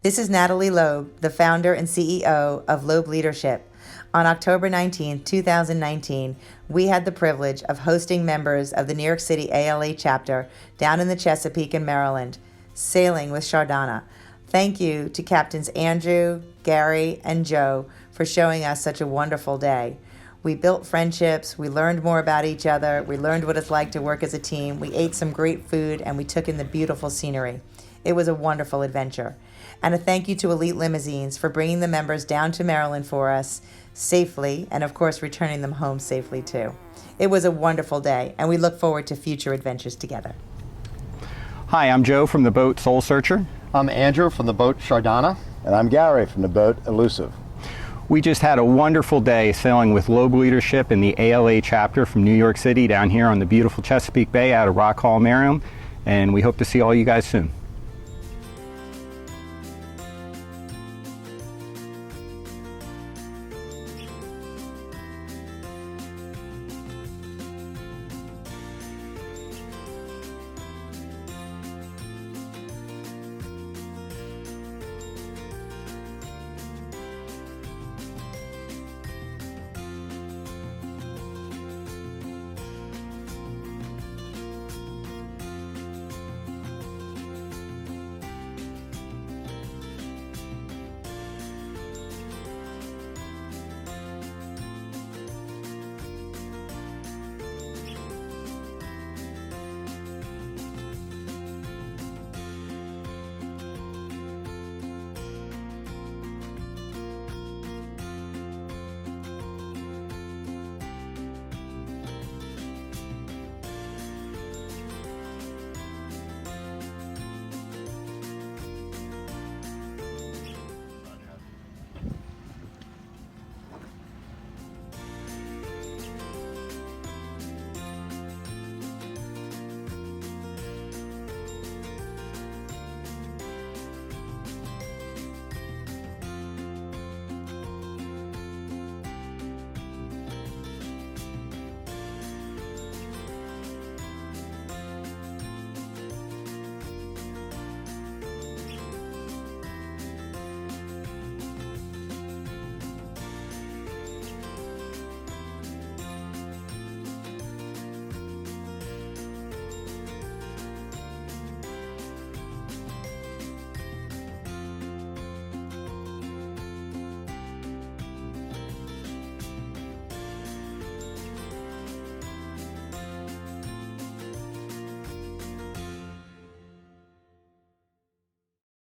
This is Natalie Loeb, the founder and CEO of Loeb Leadership. On October 19, 2019, we had the privilege of hosting members of the New York City ALA chapter down in the Chesapeake in Maryland, sailing with Shardana. Thank you to Captains Andrew, Gary, and Joe for showing us such a wonderful day. We built friendships, we learned more about each other, we learned what it's like to work as a team, we ate some great food, and we took in the beautiful scenery. It was a wonderful adventure. And a thank you to Elite Limousines for bringing the members down to Maryland for us safely, and of course returning them home safely too. It was a wonderful day, and we look forward to future adventures together. Hi, I'm Joe from the boat Soul Searcher. I'm Andrew from the boat Shardana. And I'm Gary from the boat Elusive. We just had a wonderful day sailing with Loeb Leadership in the ALA chapter from New York City down here on the beautiful Chesapeake Bay out of Rock Hall, Maryland, and we hope to see all you guys soon.